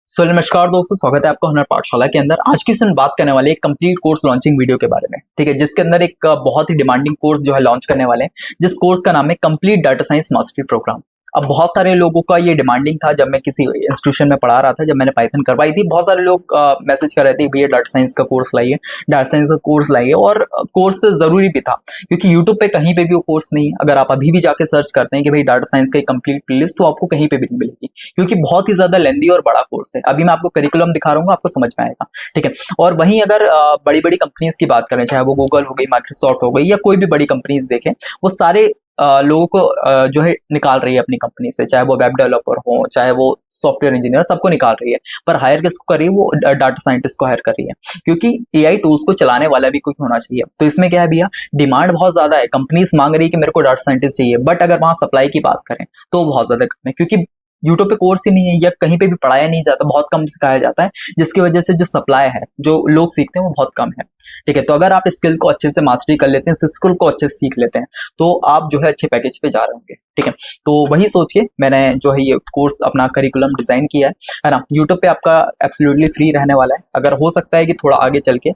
नमस्कार दोस्तों, स्वागत है आपका हुनर पाठशाला के अंदर। आज की हम बात करने वाले एक कंप्लीट कोर्स लॉन्चिंग वीडियो के बारे में, ठीक है, जिसके अंदर एक बहुत ही डिमांडिंग कोर्स जो है लॉन्च करने वाले हैं, जिस कोर्स का नाम है complete data science mastery programme. अब बहुत सारे लोगों का ये डिमांडिंग था। जब मैं किसी इंस्टीट्यूशन में पढ़ा रहा था, जब मैंने पाइथन करवाई थी, बहुत सारे लोग मैसेज कर रहे थे भैया डाटा साइंस का कोर्स लाइए, डाटा साइंस का कोर्स लाइए। और कोर्स जरूरी भी था क्योंकि यूट्यूब पे कहीं पे भी वो कोर्स नहीं है। अगर आप अभी भी जाके सर्च करते हैं कि भाई डाटा साइंस का कंप्लीट प्लेलिस्ट, तो आपको कहीं पे भी नहीं मिलेगी क्योंकि बहुत ही ज्यादा लेंदी और बड़ा कोर्स है। अभी मैं आपको करिकुलम दिखा रहा हूँ, आपको समझ में आएगा, ठीक है। और वहीं अगर बड़ी बड़ी कंपनीज की बात करें, चाहे वो गूगल हो गई, माइक्रोसॉफ्ट हो गई, या कोई भी बड़ी कंपनीज देखें, वो सारे लोगों को जो है निकाल रही है अपनी कंपनी से, चाहे वो वेब डेवलपर हो, चाहे वो सॉफ्टवेयर इंजीनियर, सबको निकाल रही है। पर हायर किसको कर रही है? वो डाटा साइंटिस्ट को हायर कर रही है, क्योंकि एआई टूल्स को चलाने वाला भी कोई होना चाहिए। तो इसमें क्या है भैया, डिमांड बहुत ज्यादा है, कंपनीज मांग रही है कि मेरे को डाटा साइंटिस्ट चाहिए, बट अगर वहां सप्लाई की बात करें तो बहुत ज्यादा कम है, क्योंकि यूट्यूब पे कोर्स ही नहीं है या कहीं पे भी पढ़ाया नहीं जाता, बहुत कम सिखाया जाता है, जिसकी वजह से जो सप्लाई है, जो लोग सीखते हैं, वो बहुत कम है, ठीक है। तो अगर आप स्किल को अच्छे से मास्टरी कर लेते हैं, स्किल को अच्छे से सीख लेते हैं, तो आप जो है अच्छे पैकेज पे जा रहे होंगे, ठीक है। तो वही सोच के मैंने जो है ये कोर्स अपना करिकुलम डिजाइन किया है ना। यूट्यूब पे आपका एब्सोल्युटली फ्री रहने वाला है। अगर हो सकता है कि थोड़ा आगे चल के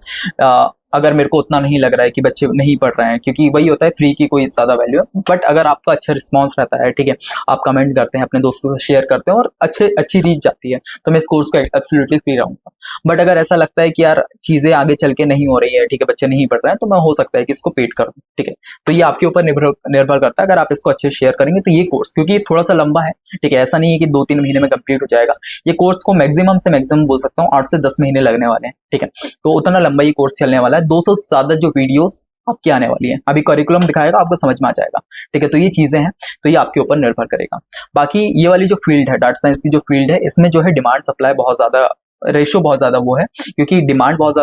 अगर मेरे को उतना नहीं लग रहा है कि बच्चे नहीं पढ़ रहे हैं, क्योंकि वही होता है, फ्री की कोई ज्यादा वैल्यू है, बट अगर आपका अच्छा रिस्पॉन्स रहता है, ठीक है, आप कमेंट करते हैं, अपने दोस्तों से शेयर करते हैं और अच्छी रीच जाती है, तो मैं इस कोर्स को एब्सोल्युटली फ्री रहूंगा। बट अगर ऐसा लगता है कि यार चीजें आगे चल के नहीं हो रही है, ठीक है, बच्चे नहीं पढ़ रहे हैं, तो मैं हो सकता है कि इसको पेड करूँ, ठीक है। तो ये आपके ऊपर निर्भर करता है। अगर आप इसको अच्छे से शेयर करेंगे तो ये कोर्स, क्योंकि ये थोड़ा सा लंबा है, ठीक है, ऐसा नहीं है कि 2-3 महीने में कंप्लीट हो जाएगा। ये कोर्स को मैक्सिमम से मैक्सिमम बोल सकता हूँ 8 से 10 महीने लगने वाले हैं, ठीक है। तो उतना लंबा ये कोर्स चलने वाला है। 200 से ज्यादा जो वीडियोस आपकी आने वाली है, अभी करिकुलम दिखाएगा, आपको समझ में आ जाएगा, ठीक है। तो ये चीजें हैं, तो ये आपके ऊपर निर्भर करेगा। बाकी ये वाली जो फील्ड है, डाटा साइंस की जो फील्ड है, इसमें जो है डिमांड सप्लाई बहुत ज्यादा, रेशो बहुत ज्यादा वो है, क्योंकि डिमांड बहुत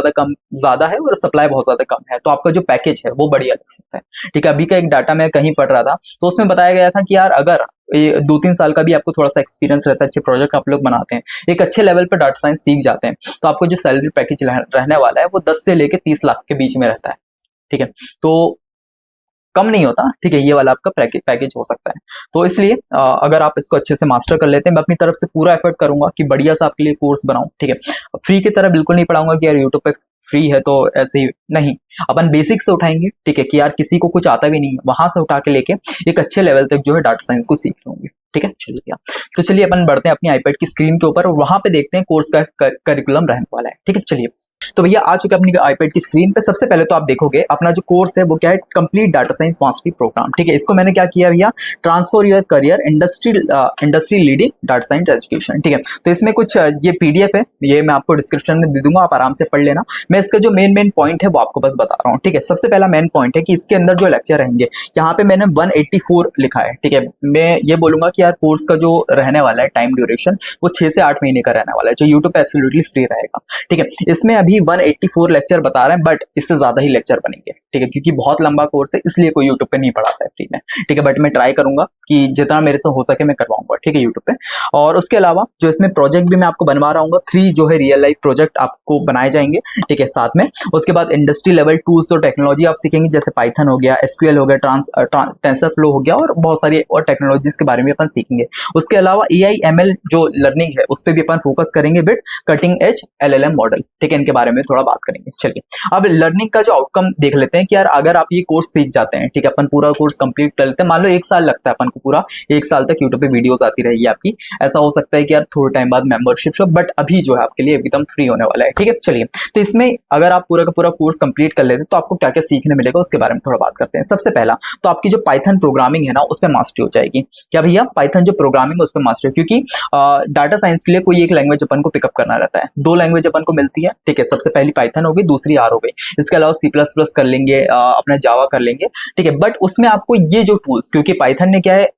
ज्यादा है और सप्लाई बहुत ज्यादा कम है। तो आपका जो पैकेज है वो बढ़िया लग सकता है, ठीक है। अभी का एक डाटा मैं कहीं पढ़ रहा था, तो उसमें बताया गया था कि यार अगर 2-3 साल का भी आपको थोड़ा सा एक्सपीरियंस रहता है, अच्छे प्रोजेक्ट आप लोग बनाते हैं, एक अच्छे लेवल पर डाटा साइंस सीख जाते हैं, तो आपको जो सैलरी पैकेज रहने वाला है वो 10 से लेके 30 लाख के बीच में रहता है, ठीक है। तो कम नहीं होता, ठीक है, ये वाला आपका पैकेज हो सकता है। तो इसलिए अगर आप इसको अच्छे से मास्टर कर लेते हैं, मैं अपनी तरफ से पूरा एफर्ट करूंगा कि बढ़िया सा आपके लिए कोर्स बनाऊं, ठीक है। फ्री की तरह बिल्कुल नहीं पढ़ाऊंगा कि यार यूट्यूब पे फ्री है तो ऐसे ही नहीं, अपन बेसिक से उठाएंगे, ठीक है, कि यार किसी को कुछ आता भी नहीं है, वहां से उठा के लेके एक अच्छे लेवल तक जो है डाटा साइंस को सीख लूंगी, ठीक है। चलिए भैया, तो चलिए अपन बढ़ते हैं अपनी आईपैड की स्क्रीन के ऊपर और वहां पे देखते हैं कोर्स का करिकुलम रहने वाला है, ठीक है। चलिए, तो भैया आ चुके अपनी आईपैड की स्क्रीन पे। सबसे पहले तो आप देखोगे अपना जो कोर्स है वो क्या है, complete data science mastery program, ठीक है। इसको मैंने क्या किया भैया, transform your career industry leading data science education, ठीक है। तो इसमें कुछ ये पीडीएफ है, ये मैं आपको डिस्क्रिप्शन में दे दूंगा, आप आराम से पढ़ लेना। मैं इसका जो मेन पॉइंट है वो आपको बस बता रहा हूँ, ठीक है। सबसे पहला मेन पॉइंट है कि इसके अंदर जो लेक्चर रहेंगे, यहाँ पे मैंने 184 लिखा है, ठीक है। मैं ये बोलूंगा कि यार कोर्स का जो रहने वाला है टाइम ड्यूरेशन, वो 6 से 8 महीने का रहने वाला है, जो यूट्यूब पे एब्सोल्युटली फ्री रहेगा, ठीक है। इसमें अभी 184 लेक्चर बता रहे हैं, बट इससे ज्यादा ही लेक्चर बनेंगे, ठीक है, क्योंकि बहुत लंबा कोर्स है, इसलिए कोई यूट्यूब पे नहीं पढ़ाता है फ्री में, ठीक है। बट मैं ट्राई करूंगा कि जितना मेरे से हो सके मैं करवाऊंगा, ठीक है, यूट्यूब पे। और उसके अलावा जो इसमें प्रोजेक्ट भी मैं आपको बनवा रहा हूँ, 3 जो है रियल लाइफ प्रोजेक्ट आपको बनाए जाएंगे, ठीक है, साथ में। उसके बाद इंडस्ट्री लेवल टूल्स और टेक्नोलॉजी आप सीखेंगे, जैसे पाइथन हो गया, एसक्यूएल हो गया, टेंसरफ्लो हो गया, और बहुत सारी और टेक्नोलॉजीज के बारे में अपन सीखेंगे। उसके अलावा एआई एमएल जो लर्निंग है उस पर भी अपन फोकस करेंगे with cutting edge LLM model, ठीक है, इनके बारे में थोड़ा बात करेंगे। चलिए, अब लर्निंग का जो आउटकम देख लेते हैं कि यार अगर आप ये कोर्स सीख जाते हैं, ठीक है, अपन पूरा कोर्स कंप्लीट कर लेते हैं, मान लो 1 साल लगता है अपन को, पूरा 1 साल तक यूट्यूब पे वीडियोस आती रहेगी आपकी। ऐसा हो सकता है कि यार थोड़े टाइम बाद मेंबरशिप शो, बट अभी जो है आपके लिए एकदम फ्री होने वाला है, ठीक है। चलिए, तो इसमें अगर आप पूरा का पूरा कोर्स कंप्लीट कर लेते हैं तो आपको क्या क्या सीखने मिलेगा उसके बारे में थोड़ा बात करते हैं। सबसे पहला तो आपकी जो पाइथन प्रोग्रामिंग है ना, उस पर मास्टरी हो जाएगी। क्या भैया, पाइथन जो प्रोग्रामिंग है उस पर मास्टरी, क्योंकि डाटा साइंस के लिए कोई एक लैंग्वेज अपन को पिकअप करना रहता है। 2 लैंग्वेज अपन को मिलती है, ठीक है। सबसे पहली पाइथन होगी, दूसरी आर हो गई। इसके अलावा C++ कर लेंगे, अपना जावा कर लेंगे, ठीक है। बट उसमें आपको ये जो टूल्स, क्योंकि पाइथन ने क्या है,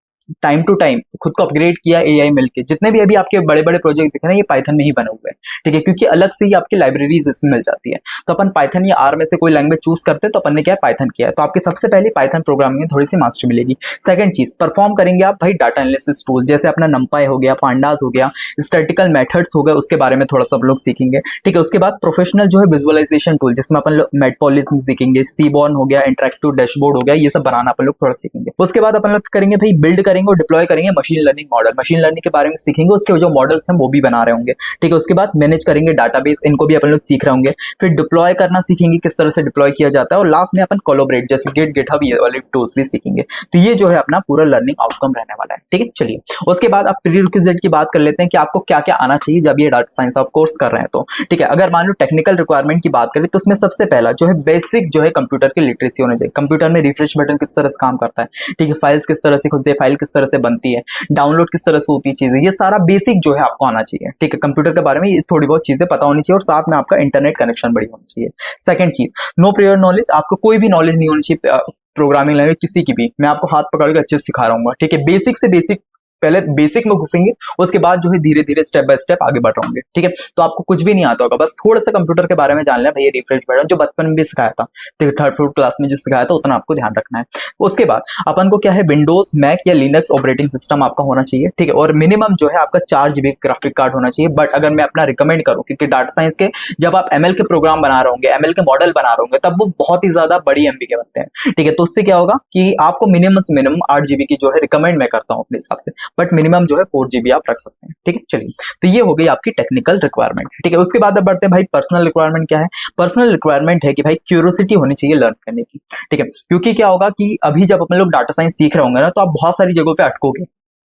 टाइम टू टाइम खुद को अपग्रेड किया, एआई मिलके जितने भी अभी आपके बड़े बड़े प्रोजेक्ट दिख रहे हैं ये पाइथन में ही बने हुए हैं, ठीक है, क्योंकि अलग से ही आपकी लाइब्रेरीज इसमें मिल जाती है। तो अपन पाइथन या आर में से कोई लैंग्वेज चूज करते हैं तो अपन ने क्या है पाइथन किया है, तो आपकी सबसे पहले पाइथन प्रोग्रामिंग में थोड़ी सी मास्टरी मिलेगी। सेकंड चीज परफॉर्म करेंगे आप भाई डाटा एनालिसिस टूल, जैसे अपना नंपाई हो गया, पांडास हो गया, स्टैटिकल मेथड्स हो गए, उसके बारे में थोड़ा सा आप लोग सीखेंगे। ठीक है, उसके बाद प्रोफेशनल जो है विजुअलाइजेशन टूल, जिसमें अपन लोग मेटपॉलिस सीखेंगे, सीबॉर्न हो गया, इंटरेक्टिव डैशबोर्ड हो गया, ये सब बनाना अपन लोग थोड़ा सीखेंगे। उसके बाद अपन लोग करेंगे भाई बिल्ड करेंगे और डिप्लॉय करेंगे machine learning model, machine learning के बारे में सीखेंगे, उसके जो मॉडल्स हैं वो भी बना रहे होंगे। ठीक है, उसके बाद मैनेज करेंगे डाटाबेस, इनको भी अपन लोग सीख रहे होंगे। फिर डिप्लॉय करना सीखेंगे, किस तरह से डिप्लॉय किया जाता है, और लास्ट में अपन कोलैबोरेट जैसे गिट गिटहब ये वाले टूल्स भी सीखेंगे। तो ये जो है अपना पूरा लर्निंग आउटकम रहने वाला है। ठीक है, चलिए उसके बाद आप प्रीरिक्विजिट की बात कर लेते हैं कि आपको क्या क्या आना चाहिए जब ये डाटा साइंस आप कोर्स कर रहे हैं। तो ठीक है, अगर मान लो टेक्निकल रिक्वायरमेंट की बात करें तो उसमें सबसे पहला जो है बेसिक जो है कंप्यूटर की लिटरेसी होनी चाहिए। कंप्यूटर में रिफ्रेश बटन किस तरह से काम करता है, ठीक है, फाइल्स किस तरह से खुलती है, फाइल किस तरह से बनती है, डाउनलोड किस तरह से होती है चीजें, ये सारा बेसिक जो है आपको आना चाहिए। ठीक है, कंप्यूटर के बारे में ये थोड़ी बहुत चीजें पता होनी चाहिए और साथ में आपका इंटरनेट कनेक्शन बड़ी होनी चाहिए। सेकंड चीज, नो प्रियर नॉलेज, आपको कोई भी नॉलेज नहीं होनी चाहिए प्रोग्रामिंग लैंग्वेज किसी की भी। मैं आपको हाथ पकड़ के अच्छे से सिखा रहा हूँ। ठीक है, बेसिक से बेसिक, पहले बेसिक में घुसेंगे, उसके बाद जो है धीरे धीरे स्टेप बाय स्टेप आगे बढ़ रहे होंगे। ठीक है, तो आपको कुछ भी नहीं आता होगा, बस थोड़ा सा कंप्यूटर के बारे में जान लें भैया, रिफ्रेश बटन जो बचपन में भी सिखाया था, ठीक है, थर्ड फोर्थ क्लास में जो सिखाया था उतना आपको ध्यान रखना है। उसके बाद अपन को क्या है विंडोज मैक या लिनक्स ऑपरेटिंग सिस्टम आपका होना चाहिए। ठीक है, और मिनिमम जो है आपका 4 GB ग्राफिक कार्ड होना चाहिए। बट अगर मैं अपना रिकमेंड करूँ, क्योंकि डाटा साइंस के जब आप एमएल के प्रोग्राम बना रहे होंगे, एमएल के मॉडल बना रहे होंगे, तब वो बहुत ही ज्यादा बड़ी एमबी के बनते हैं। ठीक है, तो उससे क्या होगा कि आपको मिनिमम से मिनिमम 8 GB की जो है रिकमेंड मैं करता हूँ अपने हिसाब से, बट मिनिमम जो है 4 GB आप रख सकते हैं। ठीक है, चलिए तो ये हो गई आपकी टेक्निकल रिक्वायरमेंट। ठीक है, उसके बाद अब बढ़ते हैं भाई पर्सनल रिक्वायरमेंट क्या है। पर्सनल रिक्वायरमेंट है कि भाई क्यूरियोसिटी होनी चाहिए लर्न करने की। ठीक है, क्योंकि क्या होगा कि अभी जब अपन लोग डाटा साइंस सीख रहे होंगे ना, तो आप बहुत सारी जगहों पे अटकोगे।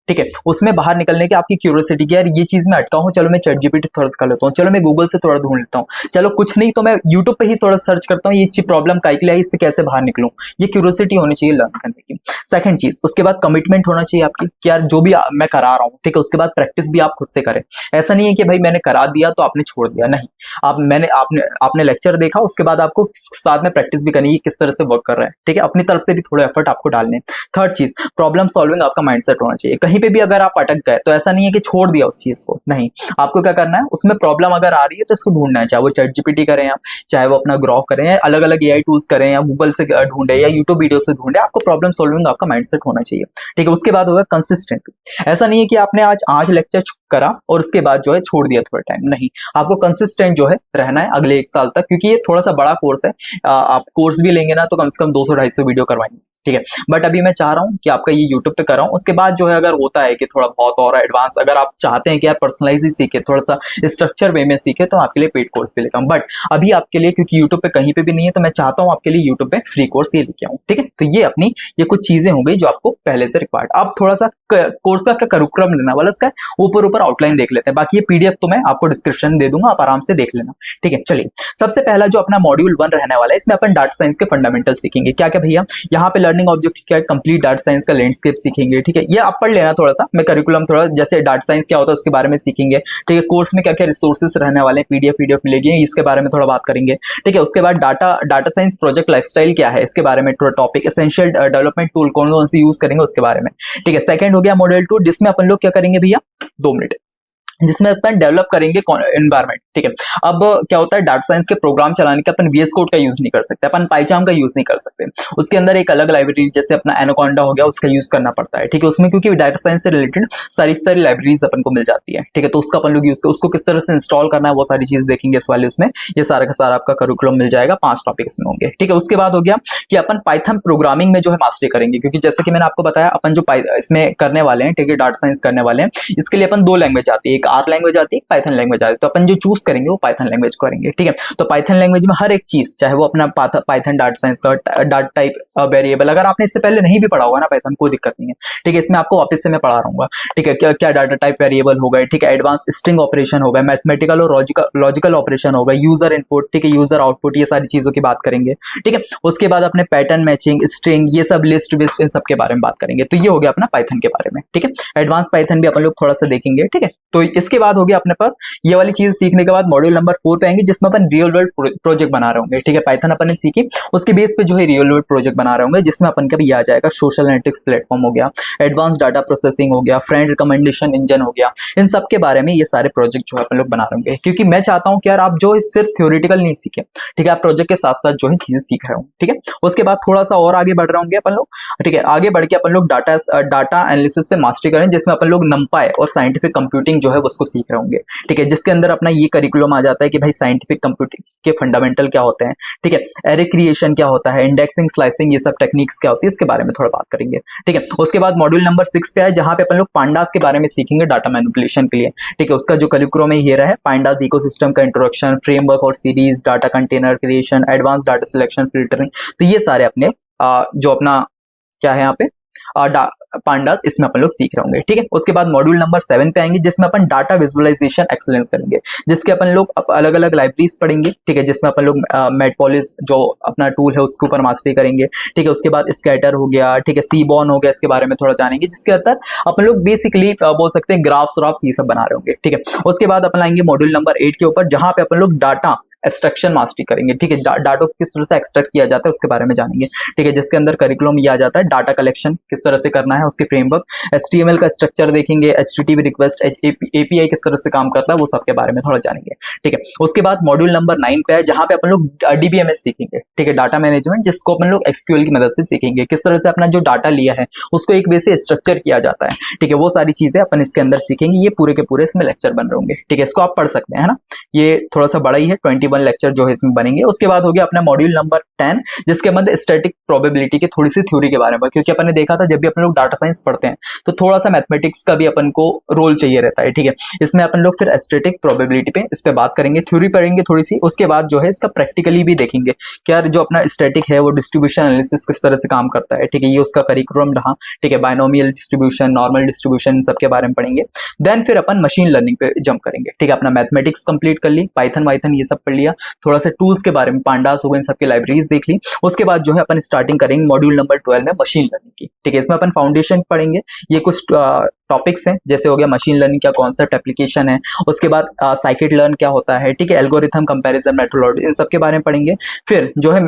ठीक है, उसमें बाहर निकलने की आपकी क्यूरियोसिटी की, यार ये चीज में अटका हूं, चलो मैं चैट जीपीटी थोड़ा सा कर लेता हूँ, चलो मैं गूगल से थोड़ा ढूंढ लेता हूँ, चलो कुछ नहीं तो मैं यूट्यूब पे ही थोड़ा सर्च करता हूँ, ये चीज प्रॉब्लम का के लिए इससे कैसे बाहर निकलूं। ये क्यूरियोसिटी होनी चाहिए लर्न करने की। सेकंड चीज, उसके बाद कमिटमेंट होना चाहिए आपकी कि यार जो भी मैं करा रहा हूँ, ठीक है, उसके बाद प्रैक्टिस भी आप खुद से करें। ऐसा नहीं है कि भाई मैंने करा दिया तो आपने छोड़ दिया, नहीं, आपने लेक्चर देखा, उसके बाद आपको साथ में प्रैक्टिस भी करनी है किस तरह से वर्क कर रहा है। ठीक है, अपनी तरफ से भी थोड़ा एफर्ट आपको डालने। थर्ड चीज, प्रॉब्लम सॉल्विंग आपका माइंडसेट होना चाहिए। कहीं पे भी अगर आप अटक गए तो ऐसा नहीं है कि छोड़ दिया उस चीज को, नहीं, आपको क्या करना है, उसमें प्रॉब्लम अगर आ रही है तो इसको ढूंढना है, चाहे वो चैट जीपीटी करें आप, चाहे वो अपना ग्रॉक करें, या अलग अलग एआई टूल्स करें, या गूगल से ढूंढे, या यूट्यूब वीडियो से ढूंढे, आपको प्रॉब्लम सॉल्विंग आपका माइंडसेट होना चाहिए। ठीक है, उसके बाद होगा कंसिस्टेंट। ऐसा नहीं है कि आपने आज लेक्चर करा और उसके बाद जो है छोड़ दिया थोड़ा टाइम, नहीं, आपको कंसिस्टेंट जो है रहना है अगले 1 साल तक, क्योंकि ये थोड़ा सा बड़ा कोर्स है। आप कोर्स भी लेंगे ना तो कम से कम 200-250 वीडियो करवाएंगे। ठीक है, बट अभी मैं चाह रहा हूँ कि आपका ये यूट्यूब पे कर रहा हूँ, उसके बाद जो है अगर होता है कि थोड़ा बहुत और एडवांस अगर आप चाहते हैं कि यार पर्सनलाइज ही सीखे, थोड़ा सा स्ट्रक्चर वे में सीखे, तो आपके लिए पेड कोर्स भी लेकर आऊँ। बट अभी आपके लिए क्योंकि यूट्यूब पे कहीं पे भी नहीं है, तो मैं चाहता हूँ आपके लिए यूट्यूब पे फ्री कोर्स ये लेके आऊँ। ठीक है, तो ये अपनी ये कुछ चीजें हो गई जो आपको पहले से रिक्वायर्ड। अब थोड़ा सा कोर्स का करिकुलम लेना वाला, उसका ऊपर आउटलाइन देख लेते हैं, बाकी ये पीडीएफ तो मैं आपको डिस्क्रिप्शन दे दूंगा, आप आराम से देख लेना। ठीक है, चलिए सबसे पहला जो अपना मॉड्यूल 1 रहने वाला है, इसमें अपन डाटा साइंस के फंडामेंटल सीखेंगे। क्या क्या भैया, यहाँ पे लर्निंग ऑब्जेक्ट क्या है, कंप्लीट डाटा साइंस का लैंडस्केप सीखेंगे। ठीक है, ये आप पढ़ लेना थोड़ा सा, मैं करिकुलम थोड़ा जैसे डाटा साइंस क्या होता है उसके बारे में सीखेंगे। ठीक है, कोर्स में क्या क्या रिसोर्सेस रहने वाले हैं, पीडीएफ मिलेगी, इसके बारे में थोड़ा बात करेंगे। ठीक है, उसके बाद डाटा साइंस प्रोजेक्ट लाइफस्टाइल क्या है, इसके बारे में टॉपिक, एसेंशियल डेवलपमेंट टूल कौन कौन से यूज करेंगे उसके बारे में। ठीक है, सेकंड हो गया मॉडल 2, जिसमें अपन लोग क्या करेंगे भैया, 2 मिनट, जिसमें अपन डेवलप करेंगे एनवायरनमेंट। ठीक है, अब क्या होता है डाटा साइंस के प्रोग्राम चलाने के अपन VS कोड का यूज नहीं कर सकते, अपन पाइचाम का यूज नहीं कर सकते, उसके अंदर एक अलग लाइब्रेरी जैसे अपना एनाकोंडा हो गया उसका यूज करना पड़ता है। ठीक है, उसमें क्योंकि डाटा साइंस से रिलेटेड सारी लाइब्रेरीज अपन को मिल जाती है। ठीक है, तो उसका अपन लोग यूज कर, उसको किस तरह से इंस्टॉल करना है वो सारी चीज देखेंगे इस वाले उसमें, ये सारा का सारा आपका करिकुलम मिल जाएगा, 5 टॉपिक इसमें होंगे। ठीक है, उसके बाद हो गया कि अपन पाइथन प्रोग्रामिंग में जो है मास्टरी करेंगे, क्योंकि जैसे कि मैंने आपको बताया अपन जो इसमें करने वाले हैं, ठीक है, डाटा साइंस करने वाले हैं, इसके लिए अपन 2 लैंग्वेज आती है, एक R लैंग्वेज आती है, पाइथन लैंग्वेज आती है, तो अपन जो चूज करेंगे वो पाइथन लैंग्वेज करेंगे। ठीक है, तो पाइथन लैंग्वेज में हर एक चीज, चाहे वो अपना पाइथन डाटा साइंस का डाटा टाइप वेरिएबल, अगर आपने इससे पहले नहीं भी पढ़ा होगा ना पाइथन, कोई दिक्कत नहीं है। ठीक है, इसमें आपको वापस से मैं पढ़ा रहूंगा। ठीक है, क्या क्या डाटा टाइप वेरिएबल हो गए, ठीक है, एडवांस स्ट्रिंग ऑपरेशन हो गए, मैथमेटिकल और लॉजिकल ऑपरेशन हो गए, यूजर इनपुट, ठीक है, यूजर आउटपुट, ये सारी चीजों की बात करेंगे। ठीक है, उसके बाद अपने पैटर्न मैचिंग, स्ट्रिंग, ये सब लिस्ट विस्ट, इन सब के बारे में बात करेंगे। तो ये हो गया अपना पाइथन के बारे में। ठीक है, एडवांस पाइथन भी अपन लोग थोड़ा सा देखेंगे। ठीक है, तो इसके बाद हो गया अपने पास ये वाली चीज सीखने के बाद मॉड्यूल नंबर 4 पे आएंगे, जिसमें अपन रियल वर्ल्ड प्रोजेक्ट बना रहे होंगे। ठीक है, पाइथन अपन ने सीखी, उसके बेस पे जो है रियल वर्ल्ड प्रोजेक्ट बना रहे होंगे, जिसमें अपन का भी आ जाएगा सोशल एनालिटिक्स प्लेटफॉर्म हो गया, एडवांस डाटा प्रोसेसिंग हो गया, फ्रेंड रिकमेंडेशन इंजन हो गया। इन सब के बारे में ये सारे प्रोजेक्ट जो है अपन लोग बना रहे होंगे, क्योंकि मैं चाहता हूं कि यार आप जो सिर्फ थ्योरेटिकल नहीं सीखे, ठीक है, आप प्रोजेक्ट के साथ साथ जो है चीजें सीख रहे हो। ठीक है, उसके बाद थोड़ा सा और आगे बढ़ रहे होंगे अपन लोग। ठीक है, आगे बढ़ के अपन लोग डाटा एनालिसिस पे मास्टरी करें, जिसमें अपन लोग नंपाई और साइंटिफिक कंप्यूटिंग जो है उसको सीख रहे होंगे। ठीक है, जिसके अंदर अपना ये करिकुलम आ जाता है कि भाई साइंटिफिक कंप्यूटिंग के फंडामेंटल क्या होते हैं, ठीक है, एरे क्रिएशन क्या होता है, इंडेक्सिंग, स्लाइसिंग, ये सब टेक्निक्स क्या होती है, इसके बारे में थोड़ा बात करेंगे। ठीक है, उसके बाद मॉड्यूल नंबर 6 पे है, जहां पे अपन लोग पांडास के बारे में सीखेंगे डाटा मैनिपुलेशन के लिए। ठीक है, उसका जो करिकुलम है ये रहा है, पांडास इकोसिस्टम का इंट्रोडक्शन, फ्रेमवर्क और series, data container creation, advance data selection, filtering. तो ये सारे अपने जो अपना क्या है यहाँ पे पांडास, इसमें अपन लोग सीख रहे होंगे। ठीक है, उसके बाद मॉड्यूल नंबर 7 पे आएंगे, जिसमें अपन डाटा विजुअलाइजेशन एक्सेलेंस करेंगे, जिसके अपन लोग अलग अलग लाइब्रेरीज पढ़ेंगे। ठीक है, जिसमें अपन लोग मेटपोलिस जो अपना टूल है उसके ऊपर मास्टरी करेंगे। ठीक है, उसके बाद स्कैटर हो गया, ठीक है, सीबॉर्न हो गया, इसके बारे में थोड़ा जानेंगे, जिसके अंदर अपन लोग बेसिकली बोल सकते हैं ग्राफ्स ये सब बना रहे होंगे। ठीक है, उसके बाद अपन आएंगे मॉड्यूल नंबर 8 के ऊपर, जहां पे अपन लोग डाटा एक्सट्रैक्शन मास्टरी करेंगे। ठीक है, डाटा किस तरह से एक्सट्रैक्ट किया जाता है उसके बारे में जानेंगे। ठीक है, जिसके अंदर करिकुलम ये आ जाता है, डाटा कलेक्शन किस तरह से करना है, उसके फ्रेमवर्क, HTML का स्ट्रक्चर देखेंगे, HTTP रिक्वेस्ट, API किस तरह से काम करता है, वो सब के बारे में थोड़ा जानेंगे। ठीक है, उसके बाद मॉड्यूल नंबर 9 पे है, जहां पे अपन लोग DBMS सीखेंगे। ठीक है, डाटा मैनेजमेंट, जिसको अपन लोग SQL की मदद से सीखेंगे, किस तरह से अपना जो डाटा लिया है उसको एक वे से स्ट्रक्चर किया जाता है। ठीक है, वो सारी चीजें अपन इसके अंदर सीखेंगे। ये पूरे के पूरे इसमें लेक्चर बन रहे होंगे। ठीक है, इसको आप पढ़ सकते हैं, है ना, ये थोड़ा सा बड़ा ही है, 21 लेक्चर जो है इसमें बनेंगे। उसके बाद हो गया अपना मॉड्यूल नंबर 10, जिसके अंदर स्टैटिक प्रोबेबिलिटी की थोड़ी सी थ्योरी के बारे में, क्योंकि अपन ने देखा था जब भी अपन लोग डाटा साइंस पढ़ते हैं तो थोड़ा सा मैथमेटिक्स का भी अपन को रोल चाहिए रहता है। ठीक है, इसमें अपन लोग फिर स्टैटिक प्रोबेबिलिटी पे इस पे बात करेंगे, थ्योरी पढ़ेंगे थोड़ी सी। उसके बाद जो है इसका प्रैक्टिकली भी देखेंगे कि यार जो अपना स्टैटिक है वो डिस्ट्रीब्यूशन एनालिसिस किस तरह से काम करता है। ठीक है, ये उसका करिकुलम रहा। ठीक है, बायनोमियल डिस्ट्रीब्यूशन, नॉर्मल डिस्ट्रीब्यूशन, सब के बारे में पढ़ेंगे। देन फिर अपन मशीन लर्निंग पे जंप करेंगे। ठीक है, अपना मैथमेटिक्स कंप्लीट कर ली, पाइथन ये सब पढ़ लिया, थोड़ा सा टूल्स के बारे में, पांडास हो गए, इन सबकी लाइब्रेरीज देख ली। उसके बाद जो है अपन स्टार्टिंग करेंगे मॉड्यूल नंबर 12 में मशीन लर्निंग की। ठीक है, इसमें अपन फाउंडेशन पढ़ेंगे, ये कुछ टॉपिक्स हैं, जैसे हो गया मशीन लर्निंग क्या कॉन्सेप्ट, एप्लीकेशन है। उसके बाद साइकिट लर्न क्या होता है। ठीक है, एल्गोरिथम, कंपैरिजन, मेथोडोलॉजी, इन सब के बारे में पढ़ेंगे। फिर जो है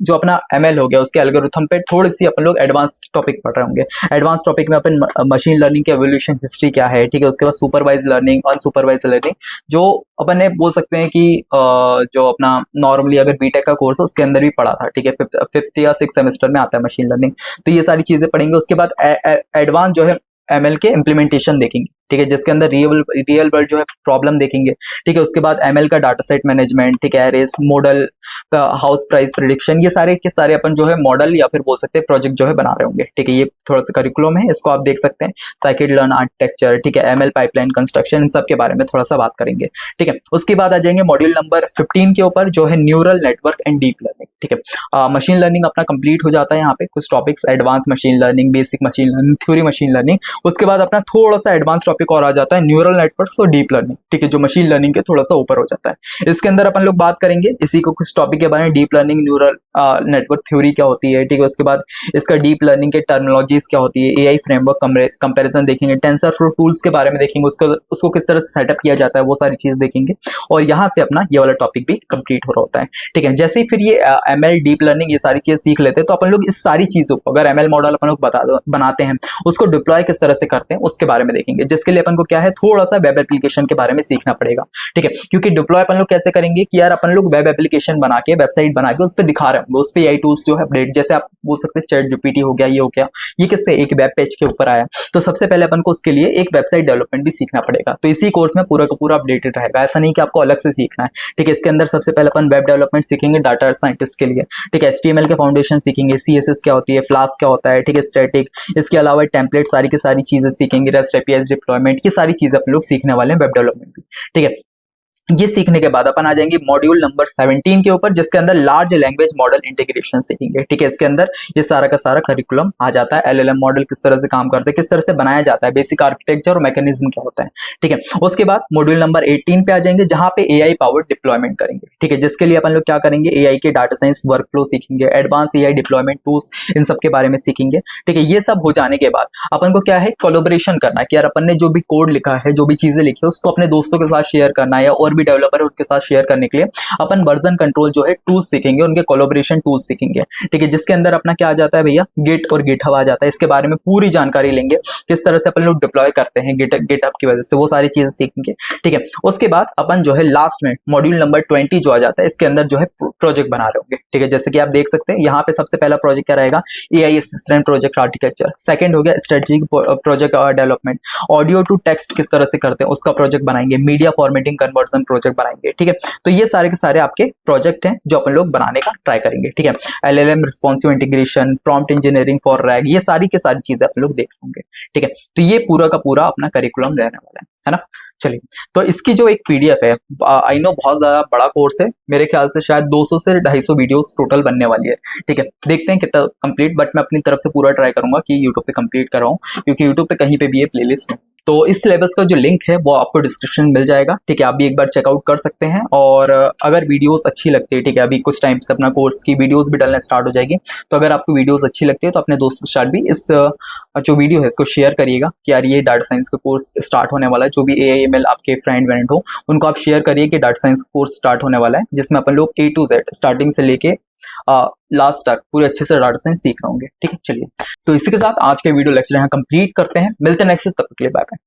जो अपना ML हो गया उसके एल्गोरिथम पे थोड़ी सी अपन लोग एडवांस टॉपिक पढ़ रहे होंगे। एडवांस टॉपिक में अपन मशीन लर्निंग की एवोल्यूशन हिस्ट्री क्या है। ठीक है, उसके बाद सुपरवाइज लर्निंग, अनसुपरवाइज लर्निंग, जो अपन ने बोल सकते हैं कि जो अपना नॉर्मली अगर बीटेक का कोर्स है उसके अंदर भी पढ़ा था। ठीक है, फिफ्थ या 6th सेमेस्टर में आता है मशीन लर्निंग, तो ये सारी चीजें पढ़ेंगे। उसके बाद एडवांस जो है ML के इम्प्लीमेंटेशन देखेंगे। ठीक है, जिसके अंदर रियल वर्ल्ड जो है प्रॉब्लम देखेंगे। ठीक है, उसके बाद ML का डाटा सेट मैनेजमेंट, ठीक है, arrays, model, house price prediction, ये सारे के सारे अपन जो है मॉडल या फिर बोल सकते हैं प्रोजेक्ट जो है बना रहे होंगे। ठीक है, ये थोड़ा सा करिकुलम है, इसको आप देख सकते हैं, साइकिट लर्न आर्किटेक्चर, ठीक है, ML पाइपलाइन कंस्ट्रक्शन, इन सब के बारे में थोड़ा सा बात करेंगे। ठीक है, उसके बाद आ जाएंगे मॉड्यूल नंबर 15 के ऊपर, जो है neural network and deep learning. ठीक है, मशीन लर्निंग अपना कंप्लीट हो जाता है यहाँ पे, कुछ topics advance machine learning, basic machine learning, theory machine learning. उसके बाद अपना थोड़ा सा एडवांस टॉपिक और आ जाता है न्यूरल नेटवर्क्स और डीप लर्निंग। ठीक है, जो मशीन लर्निंग के थोड़ा सा ऊपर हो जाता है। इसके अंदर अपन लोग बात करेंगे इसी को कुछ टॉपिक के बारे में, deep learning, neural network theory क्या होती है। ठीक है, उसके बाद इसका डीप लर्निंग के टर्मिनोलॉजीज क्या होती है, AI फ्रेमवर्क, कंपैरिजन देखेंगे, टेंसरफ्लो टूल्स के बारे में देखेंगे, उसको किस तरह से सेटअप किया जाता है, वो सारी चीज देखेंगे। और यहाँ से अपना ये वाला टॉपिक भी कंप्लीट हो रहा होता है। ठीक है, जैसे ही फिर ये ML, डीप लर्निंग, ये सारी चीजें सीख लेते हैं, तो अपन लोग इस सारी चीजों को, अगर ML मॉडल अपन लोग बनाते हैं, उसको डिप्लॉय किस तरह से करते हैं उसके बारे में देखेंगे। जिसके लिए अपन को क्या है, थोड़ा सा वेब एप्लीकेशन के बारे में सीखना पड़ेगा। ठीक है, क्योंकि डिप्लॉय अपन लोग कैसे करेंगे कि यार अपन लोग वेब एप्लीकेशन बना के, वेबसाइट बना के उस पर दिखा रहे होंगे, उस पर AI टूल्स जो है अपडेट, जैसे आप बोल सकते हैं चैट GPT हो गया, ये हो गया, ये किससे, एक वेब पेज के ऊपर आया। तो सबसे पहले अपन को उसके लिए एक वेबसाइट डेवलपमेंट भी सीखना पड़ेगा। तो इसी कोर्स में पूरा का पूरा अपडेटेड रहेगा, ऐसा नहीं कि आपको अलग से सीखना है। ठीक है, इसके अंदर सबसे पहले अपन वेब डेवलपमेंट सीखेंगे डाटा साइंटिस्ट के लिए। ठीक है, HTML के फाउंडेशन सीखेंगे, CSS क्या होती है, फ्लास्क क्या होता है। ठीक है, स्टैटिक, इसके अलावा टेम्पलेट, सारी की सारी चीजें सीखेंगे, REST APIs डिप्लॉयमेंट, की सारी चीजें अपन लोग सीखने वाले हैं वेब डेवलपमेंट भी। ठीक है, ये सीखने के बाद अपन आ जाएंगे मॉड्यूल नंबर 17 के ऊपर, जिसके अंदर लार्ज लैंग्वेज मॉडल इंटीग्रेशन सीखेंगे। ठीक है, इसके अंदर ये सारा का सारा करिकुलम आ जाता है। एलएलएम मॉडल किस तरह से काम करते हैं, किस तरह से बनाया जाता है, बेसिक आर्किटेक्चर और मैकेनिज्म क्या होता है। ठीक है, उसके बाद मॉड्यूल नंबर 18 पे आ जाएंगे, जहां पे एआई पावर्ड डिप्लॉयमेंट करेंगे। ठीक है, जिसके लिए अपन लोग क्या करेंगे, एआई के डाटा साइंस वर्कफ्लो सीखेंगे, एडवांस एआई डिप्लॉयमेंट टूल्स, इन सब के बारे में सीखेंगे। ठीक है, ये सब हो जाने के बाद अपन को क्या है, कोलैबोरेशन करना है कि यार अपन ने जो भी कोड लिखा है, जो भी चीजें लिखी है, उसको अपने दोस्तों के साथ शेयर करना है, या और भी डेवलपर है उनके साथ शेयर करने के लिए अपन वर्जन कंट्रोल जो है टूल्स सीखेंगे, उनके कोलैबोरेशन टूल्स सीखेंगे। ठीक है, जिसके अंदर अपना क्या आ जाता है भैया, गिट और गिटहब आ जाता है। इसके बारे में पूरी जानकारी लेंगे, किस तरह से अपन लोग डिप्लॉय करते हैं गिटहब की वजह से, वो सारी चीजें सीखेंगे। ठीक है, उसके बाद अपन जो है लास्ट में मॉड्यूल नंबर 20 जो आ जाता है, इसके अंदर जो है प्रोजेक्ट बना रहे होंगे। ठीक है, जैसे कि आप देख सकते हैं यहाँ पे सबसे पहला प्रोजेक्ट क्या रहेगा, AI assistant project architecture. Second हो गया strategic project development, audio to text किस तरह से करते हैं उसका प्रोजेक्ट बनाएंगे, मीडिया फॉर्मेटिंग कन्वर्जन प्रोजेक्ट बनाएंगे। ठीक है, तो ये सारे के सारे आपके प्रोजेक्ट हैं जो अपन लोग बनाने का ट्राई करेंगे। ठीक है, LLM responsive integration, prompt engineering for rag, ये सारी की सारी चीजें अपन लोग देख लेंगे। ठीक है, तो ये पूरा का पूरा अपना करिकुलम रहने वाला है ना। चलिए, तो इसकी जो एक पीडीएफ है, आई नो बहुत ज्यादा बड़ा कोर्स है, मेरे ख्याल से शायद 200 से 250 वीडियोस टोटल बनने वाली है। ठीक है, देखते हैं कितना कंप्लीट, बट मैं अपनी तरफ से पूरा ट्राई करूंगा कि यूट्यूब पे कंप्लीट कराऊं, क्योंकि यूट्यूब पे कहीं पे भी ये प्लेलिस्ट है। तो इस सिलेबस का जो लिंक है वो आपको डिस्क्रिप्शन में मिल जाएगा। ठीक है, आप भी एक बार चेकआउट कर सकते हैं। और अगर वीडियोस अच्छी लगती है, ठीक है, अभी कुछ टाइम से अपना कोर्स की वीडियोस भी डालना स्टार्ट हो जाएगी, तो अगर आपको वीडियोस अच्छी लगती है तो अपने दोस्तों के साथ भी इस जो वीडियो है इसको शेयर करिएगा कि यार ये डाटा साइंस का कोर्स स्टार्ट होने वाला है। जो भी AIML आपके फ्रेंड वेंड हो उनको आप शेयर करिए कि डाटा साइंस कोर्स स्टार्ट होने वाला है, जिसमें अपन लोग A to Z स्टार्टिंग से लेके लास्ट तक पूरे अच्छे से डाटा साइंस सीख रहे होंगे। ठीक है, चलिए, तो इसी के साथ आज के वीडियो लेक्चर यहाँ कंप्लीट करते हैं। मिलते हैं नेक्स्ट, तब तक के लिए बाय बाय।